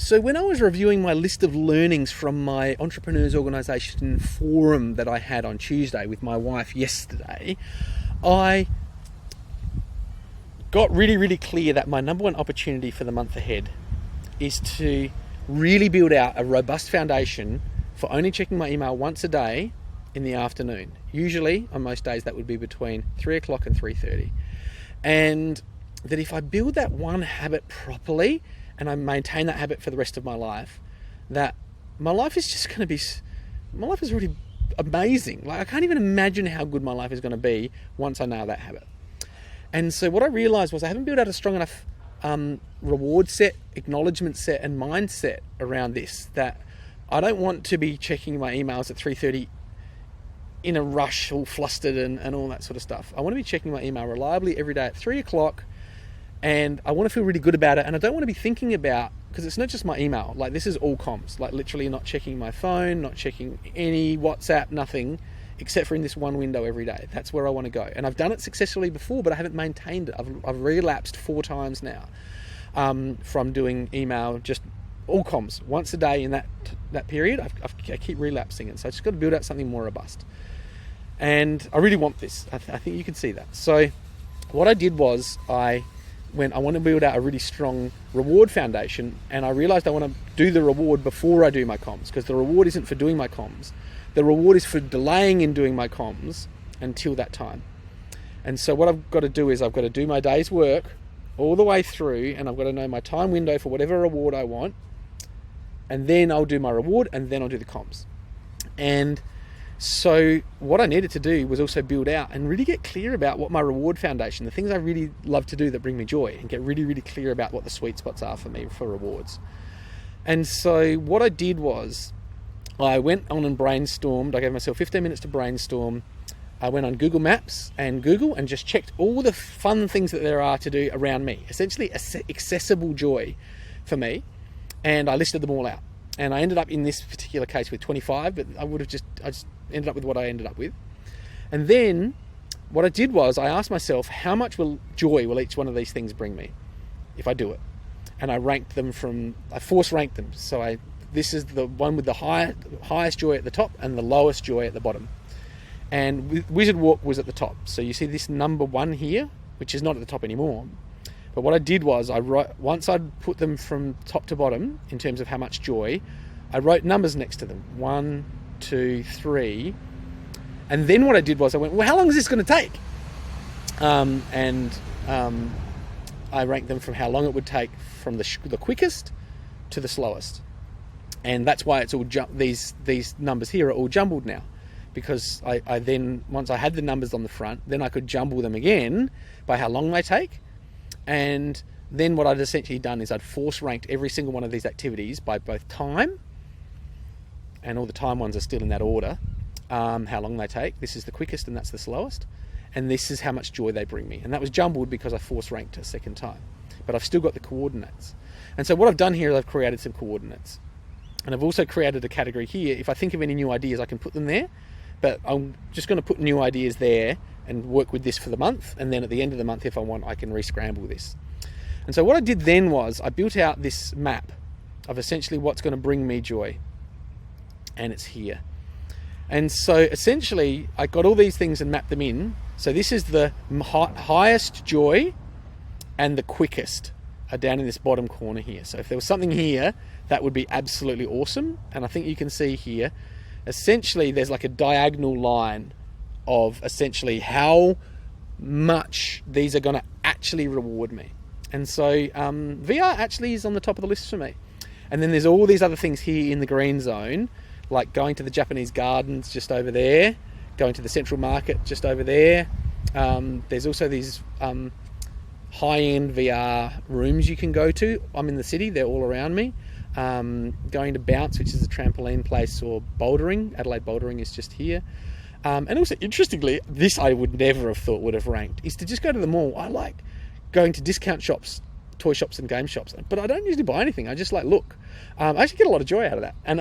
So when I was reviewing my list of learnings from my Entrepreneurs Organisation forum that I had on Tuesday with my wife yesterday, I got really, really clear that my number one opportunity for the month ahead is to really build out a robust foundation for only checking my email once a day in the afternoon. Usually, on most days, that would be between 3 o'clock and 3:30. And that if I build that one habit properly and I maintain that habit for the rest of my life, that my life is just going to be, my life is really amazing. Like, I can't even imagine how good my life is going to be once I nail that habit. And so what I realized was I haven't built out a strong enough reward set, acknowledgement set, and mindset around this, that I don't want to be checking my emails at 3:30 in a rush, all flustered and all that sort of stuff. I want to be checking my email reliably every day at 3 o'clock, and I want to feel really good about it. And I don't want to be thinking about, because it's not just my email, like this is all comms, like literally not checking my phone, not checking any WhatsApp, nothing, except for in this one window every day. That's where I want to go. And I've done it successfully before, but I haven't maintained it. I've relapsed 4 times now from doing email, just all comms, once a day in that period. I keep relapsing it. So I just got to build out something more robust. And I really want this. I think you can see that. So what I did was I want to build out a really strong reward foundation, and I realized I want to do the reward before I do my comms, because the reward isn't for doing my comms. The reward is for delaying in doing my comms until that time. And so what I've got to do is I've got to do my day's work all the way through, and I've got to know my time window for whatever reward I want, and then I'll do my reward, and then I'll do the comms. And so what I needed to do was also build out and really get clear about what my reward foundation, the things I really love to do that bring me joy, and get really, really clear about what the sweet spots are for me for rewards. And so what I did was I went on and brainstormed. I gave myself 15 minutes to brainstorm. I went on Google Maps and Google and just checked all the fun things that there are to do around me, essentially accessible joy for me. And I listed them all out. And I ended up in this particular case with 25, but I just ended up with what I ended up with. And then what I did was I asked myself, how much joy will each one of these things bring me if I do it? And I ranked them I force ranked them. So this is the one with the highest joy at the top and the lowest joy at the bottom. And Wizard Walk was at the top. So you see this number 1 here, which is not at the top anymore. But what I did was once I'd put them from top to bottom in terms of how much joy, I wrote numbers next to them. 1, 2, 3. And then what I did was I went, well, how long is this going to take? I ranked them from how long it would take from the quickest to the slowest. And that's why it's all these numbers here are all jumbled now, because I then, once I had the numbers on the front, then I could jumble them again by how long they take. And then what I'd essentially done is I'd force ranked every single one of these activities by both time, and all the time ones are still in that order, how long they take. This is the quickest and that's the slowest. And this is how much joy they bring me. And that was jumbled because I force ranked a second time. But I've still got the coordinates. And so what I've done here is I've created some coordinates. And I've also created a category here. If I think of any new ideas, I can put them there. But I'm just going to put new ideas there and work with this for the month. And then at the end of the month, if I want, I can re-scramble this. And so what I did then was I built out this map of essentially what's going to bring me joy. And it's here. And so essentially, I got all these things and mapped them in. So this is the highest joy and the quickest are down in this bottom corner here. So if there was something here, that would be absolutely awesome. And I think you can see here, essentially there's like a diagonal line of essentially how much these are going to actually reward me. And so VR actually is on the top of the list for me. And then there's all these other things here in the green zone, like going to the Japanese gardens just over there, going to the Central Market just over there. There's also these high-end VR rooms you can go to. I'm in the city, they're all around me. Going to Bounce, which is a trampoline place, or bouldering. Adelaide Bouldering is just here. And also, interestingly, this I would never have thought would have ranked, is to just go to the mall. I like going to discount shops, toy shops and game shops, but I don't usually buy anything. I just like look. I actually get a lot of joy out of that. And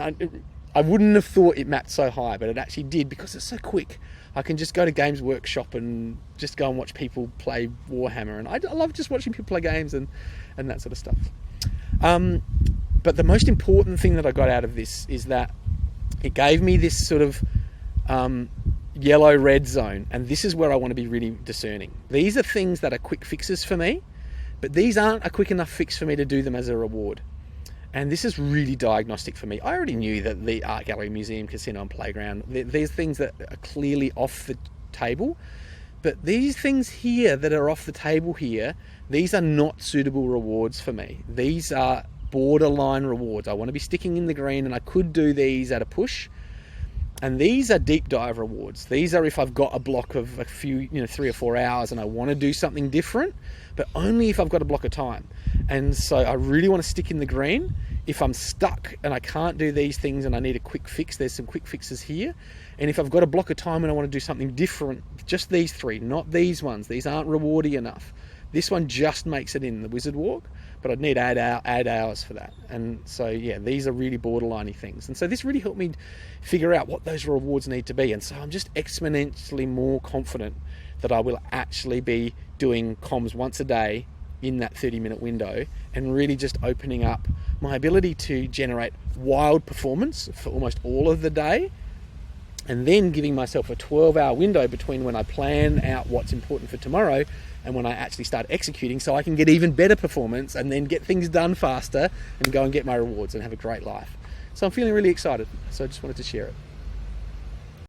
I wouldn't have thought it mapped so high, but it actually did, because it's so quick. I can just go to Games Workshop and just go and watch people play Warhammer. And I love just watching people play games and that sort of stuff. But the most important thing that I got out of this is that it gave me this sort of yellow-red zone, and this is where I want to be really discerning. These are things that are quick fixes for me, but these aren't a quick enough fix for me to do them as a reward. And this is really diagnostic for me. I already knew that the art gallery, museum, casino, and playground, these things that are clearly off the table, but these things here that are off the table here, these are not suitable rewards for me. These are borderline rewards. I want to be sticking in the green, and I could do these at a push. And these are deep dive rewards. These are if I've got a block of a few, 3 or 4 hours and I want to do something different, but only if I've got a block of time. And so I really want to stick in the green. If I'm stuck and I can't do these things and I need a quick fix, there's some quick fixes here. And if I've got a block of time and I want to do something different, just these 3, not these ones. These aren't rewardy enough. This one just makes it in the wizard walk, but I'd need add hours for that. And so, yeah, these are really borderline-y things. And so this really helped me figure out what those rewards need to be. And so I'm just exponentially more confident that I will actually be doing comms once a day in that 30-minute window, and really just opening up my ability to generate wild performance for almost all of the day, and then giving myself a 12-hour window between when I plan out what's important for tomorrow and when I actually start executing, so I can get even better performance and then get things done faster and go and get my rewards and have a great life. So I'm feeling really excited. So I just wanted to share it.